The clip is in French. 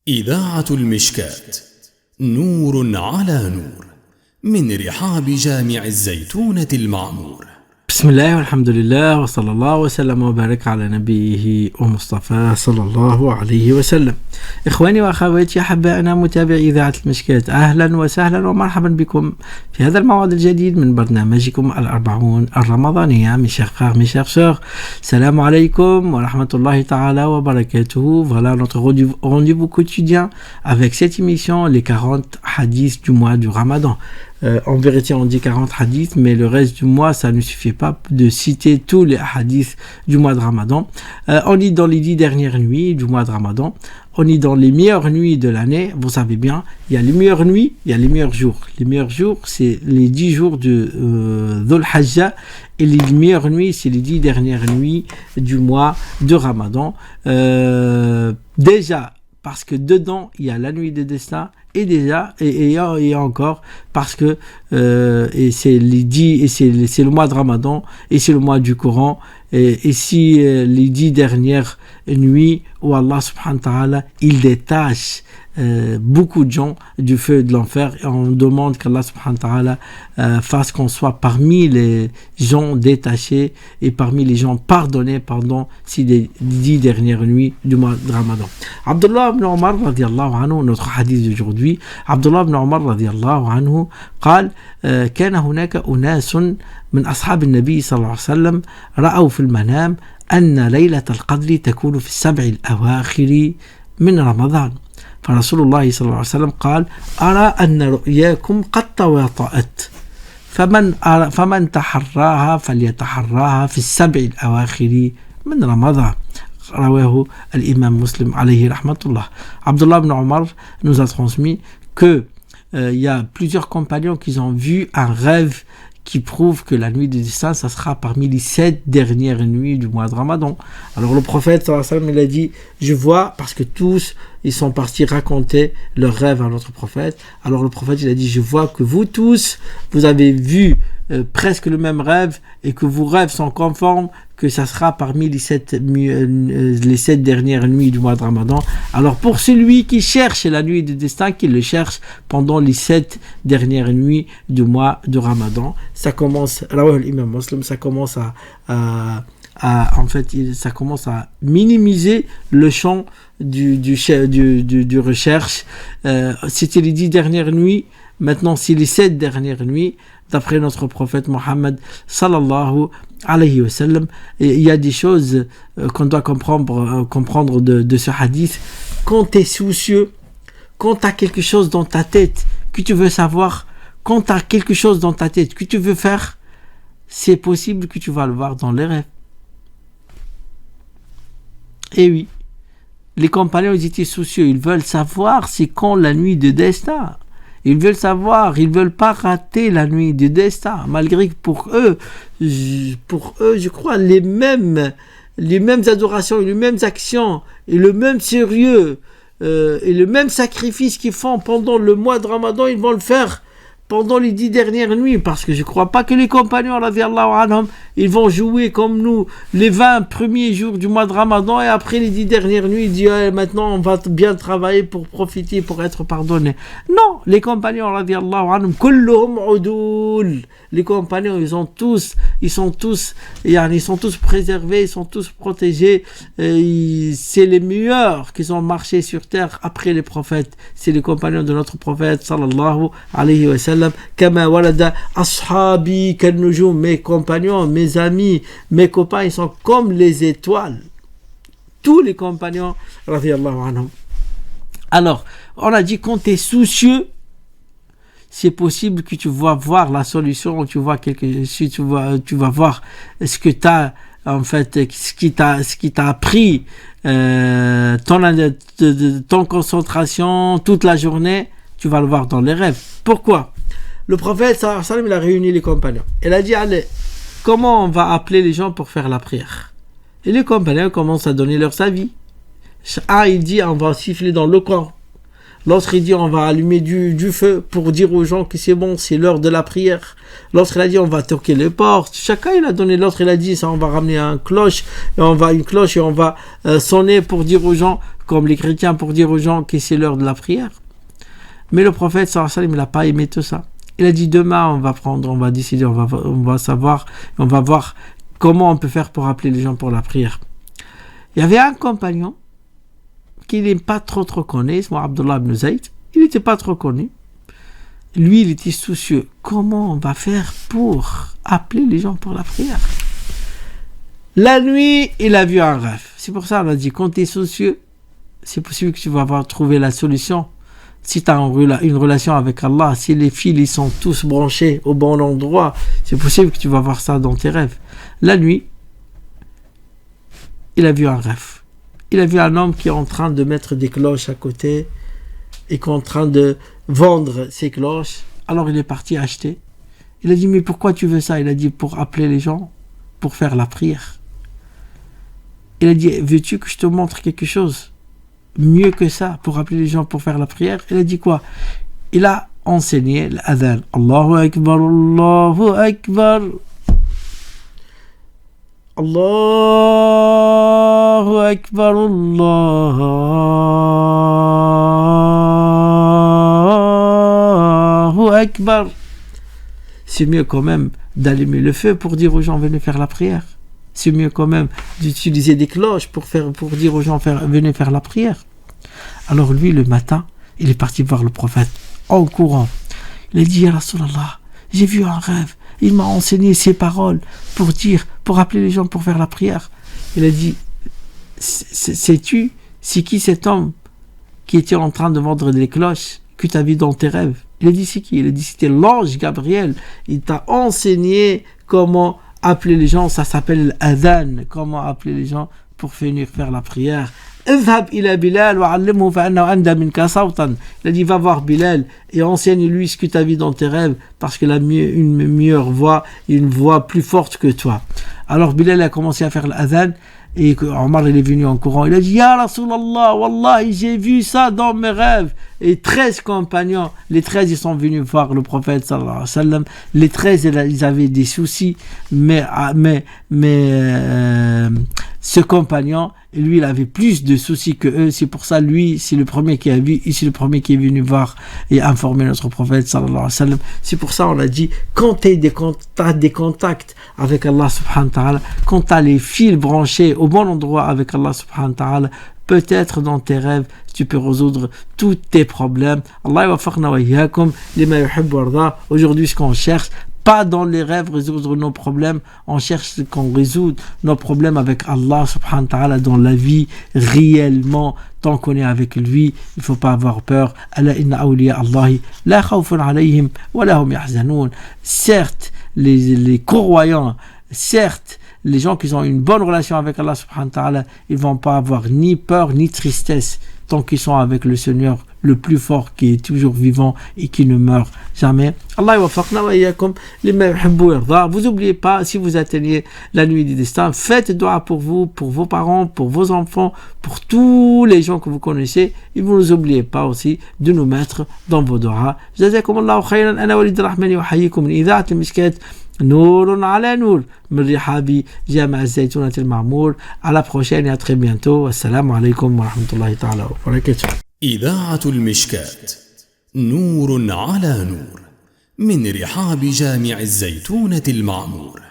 إذاعة المشكات، نور على نور، من رحاب جامع الزيتونة المعمور. بسم الله والحمد لله وصلى الله وسلم وبارك على نبيه ومصطفى صلى الله عليه وسلم. إخواني وأخواتي أحبائنا متابعي إذاعة المشكات، أهلا وسهلا ومرحبا بكم في هذا الموعد الجديد من برنامجكم الأربعون الرمضانية. Mes chers frères, mes chères sœurs, salam alaikum wa rahmatullahi ta'ala wa barakatuhu. Voilà notre rendez-vous quotidien avec cette émission, les 40 hadiths du mois du Ramadan. En vérité, on dit 40 hadiths, mais le reste du mois, ça ne suffit pas de citer tous les hadiths du mois de Ramadan. On lit dans les 10 dernières nuits du mois de Ramadan. On lit dans les meilleures nuits de l'année. Vous savez bien, il y a les meilleures nuits, il y a les meilleurs jours. Les meilleurs jours, c'est les 10 jours de Dhul Hajjah. Et les meilleures nuits, c'est les 10 dernières nuits du mois de Ramadan. Déjà, parce que dedans, il y a la nuit des destins. Et déjà, et encore, parce que et c'est les 10, et c'est le mois de Ramadan, et c'est le mois du Coran, et si les 10 dernières nuits où Allah subhanahu wa ta'ala, il détache beaucoup de gens du feu de l'enfer, et on demande qu'Allah subhanahu wa ta'ala fasse qu'on soit parmi les gens détachés et parmi les gens pardonnés pendant ces 10 dernières nuits du mois de Ramadan. Abdullah ibn Omar radiallahu anhu, notre hadith d'aujourd'hui, Abdullah ibn Omar radiallahu anhu قال كان هناك أناس من أصحاب النبي صلى الله عليه وسلم رأوا في المنام أن ليلة القدر تكون في السبع الأواخر من رمضان. فرسول الله صلى الله عليه وسلم قال أرى أن رؤياكم قد تواطأت فمن تحراها فليتحراها في السبع الأواخر من رمضان. رواه الإمام مسلم عليه رحمة الله. Abdullah ibn Omar nous a transmis que il y a plusieurs compagnons qui ont vu un rêve qui prouve que la nuit du destin, ça sera parmi les 7 dernières nuits du mois de Ramadan. Alors le prophète sallallahu alayhi wa sallam, il a dit, je vois, parce que tous, ils sont partis raconter leur rêve à notre prophète. Alors le prophète, il a dit, je vois que vous tous, vous avez vu presque le même rêve et que vos rêves sont conformes, que ça sera parmi les 7 dernières nuits du mois de Ramadan. Alors pour celui qui cherche la nuit du destin, qu'il le cherche pendant les 7 dernières nuits du mois de Ramadan. Ça commence, l'imam Muslim, ça commence ça commence à minimiser le champ du recherche. C'était les 10 dernières nuits, maintenant c'est les 7 dernières nuits. D'après notre prophète Mohammed sallallahu alayhi wa sallam, il y a des choses qu'on doit comprendre de ce hadith. Quand tu es soucieux, quand tu as quelque chose dans ta tête que tu veux savoir, quand tu as quelque chose dans ta tête que tu veux faire, c'est possible que tu vas le voir dans les rêves. Et oui, les compagnons, ils étaient soucieux, ils veulent savoir c'est quand la nuit de destin. Ils veulent savoir, ils veulent pas rater la nuit du destin, malgré que pour eux, je crois, les mêmes adorations, et les mêmes actions, et le même sérieux, et le même sacrifice qu'ils font pendant le mois de Ramadan, ils vont le faire pendant les 10 dernières nuits, parce que je ne crois pas que les compagnons, radiallahu anhum, ils vont jouer comme nous les 20 premiers jours du mois de Ramadan et après les 10 dernières nuits, ils disent maintenant on va bien travailler pour profiter, pour être pardonné. Non, les compagnons, radiallahu anhum, kulluhum udul. Les compagnons, ils sont tous préservés, ils sont tous protégés. C'est les meilleurs qui ont marché sur terre après les prophètes. C'est les compagnons de notre prophète, sallallahu alayhi wa sallam. Kama walada ashabi kan-nujum, mes compagnons, mes amis, mes copains, ils sont comme les étoiles. Tous les compagnons, radiyallahu anhum. Alors, on a dit quand tu es soucieux, c'est possible que tu vas voir la solution, tu vas voir ce que tu as, en fait, ce qui t'a appris, ton concentration toute la journée, tu vas le voir dans les rêves. Pourquoi? Le prophète sallallahu alayhi wa sallam, il a réuni les compagnons. Il a dit, allez, comment on va appeler les gens pour faire la prière? Et les compagnons commencent à donner leur avis. Il dit, on va siffler dans le Coran. L'autre il dit on va allumer du feu pour dire aux gens que c'est bon, c'est l'heure de la prière. L'autre il a dit on va toquer les portes. Chacun il a donné. L'autre il a dit ça, on va ramener une cloche et on va sonner pour dire aux gens, comme les chrétiens, pour dire aux gens que c'est l'heure de la prière. Mais le prophète sallallahu alayhi wa sallam, il n'a pas aimé tout ça. Il a dit demain on va décider, on va savoir, on va voir comment on peut faire pour appeler les gens pour la prière. Il y avait un compagnon qui n'est pas trop connu, c'est Abdullah ibn Zayd. Il n'était pas trop connu. Lui, il était soucieux. Comment on va faire pour appeler les gens pour la prière? La nuit, il a vu un rêve. C'est pour ça qu'on a dit, quand tu es soucieux, c'est possible que tu vas avoir trouvé la solution. Si tu as une relation avec Allah, si les fils ils sont tous branchés au bon endroit, c'est possible que tu vas voir ça dans tes rêves. La nuit, il a vu un rêve. Il a vu un homme qui est en train de mettre des cloches à côté et qui est en train de vendre ces cloches. Alors il est parti acheter. Il a dit mais pourquoi tu veux ça? Il a dit pour appeler les gens, pour faire la prière. Il a dit veux-tu que je te montre quelque chose mieux que ça pour appeler les gens pour faire la prière? Il a dit quoi? Il a enseigné l'adhan. Allahu Akbar, Allahu Akbar. Allahu Akbar, Allahu Akbar. C'est mieux quand même d'allumer le feu pour dire aux gens venez faire la prière. C'est mieux quand même d'utiliser des cloches pour dire aux gens venez faire la prière. Alors lui le matin, il est parti voir le prophète en courant. Il a dit ya Rasulallah, j'ai vu un rêve. Il m'a enseigné ces paroles pour appeler les gens pour faire la prière. Il a dit, sais-tu, c'est qui cet homme qui était en train de vendre des cloches que tu as vu dans tes rêves? Il a dit, c'est qui? Il a dit, c'était l'ange Gabriel. Il t'a enseigné comment appeler les gens. Ça s'appelle l'adhan. Comment appeler les gens pour venir faire la prière. Il a dit va voir Bilal et enseigne-lui ce que tu as vu dans tes rêves parce qu'il a une meilleure voix, une voix plus forte que toi. Alors Bilal a commencé à faire l'adhan et Omar il est venu en courant. Il a dit ya Rasulallah, Wallahi j'ai vu ça dans mes rêves. Et 13 compagnons, les 13 ils sont venus voir le prophète sallallahu alayhi wa sallam. Les 13 ils avaient des soucis, mais ce compagnon, lui, il avait plus de soucis que eux. C'est pour ça, lui, c'est le premier qui a vu, et c'est le premier qui est venu voir et informer notre prophète, sallallahu alayhi wa sallam. C'est pour ça, on a dit, quand tu as des contacts avec Allah, subhanahu wa ta'ala, quand tu as les fils branchés au bon endroit avec Allah, subhanahu wa ta'ala, peut-être dans tes rêves, tu peux résoudre tous tes problèmes. Allah wa faqna wa iyyakum lima yuhibbu warda. Aujourd'hui, ce qu'on cherche, pas dans les rêves résoudre nos problèmes, on cherche qu'on résout nos problèmes avec Allah subhanahu wa ta'ala dans la vie réellement. Tant qu'on est avec lui, il ne faut pas avoir peur. Ala inna awliya Allahi la khawfun alayhim wa lahum yahzanun. Certes, les croyants, certes, les gens qui ont une bonne relation avec Allah subhanahu wa ta'ala, ils ne vont pas avoir ni peur ni tristesse tant qu'ils sont avec le Seigneur le plus fort qui est toujours vivant et qui ne meurt jamais. Allah wa faqna wa iyyakum lima yuhibbu wa yarda. Vous n'oubliez pas, si vous atteignez la nuit du destin, faites dua pour vous, pour vos parents, pour vos enfants, pour tous les gens que vous connaissez. Et vous n'oubliez pas aussi de nous mettre dans vos dua. Jazakumullahu khayran. Ana Walid Rahmani wa hayyikum min idha'at al-Mishkat. Nour ala nour. Min rihabi Jami' al-Zaytounat al-Ma'mour. À la prochaine et à très bientôt. Assalamu alaikum wa rahmatullahi ta'ala wa barakatuh. إذاعة المشكات نور على نور من رحاب جامع الزيتونة المعمور.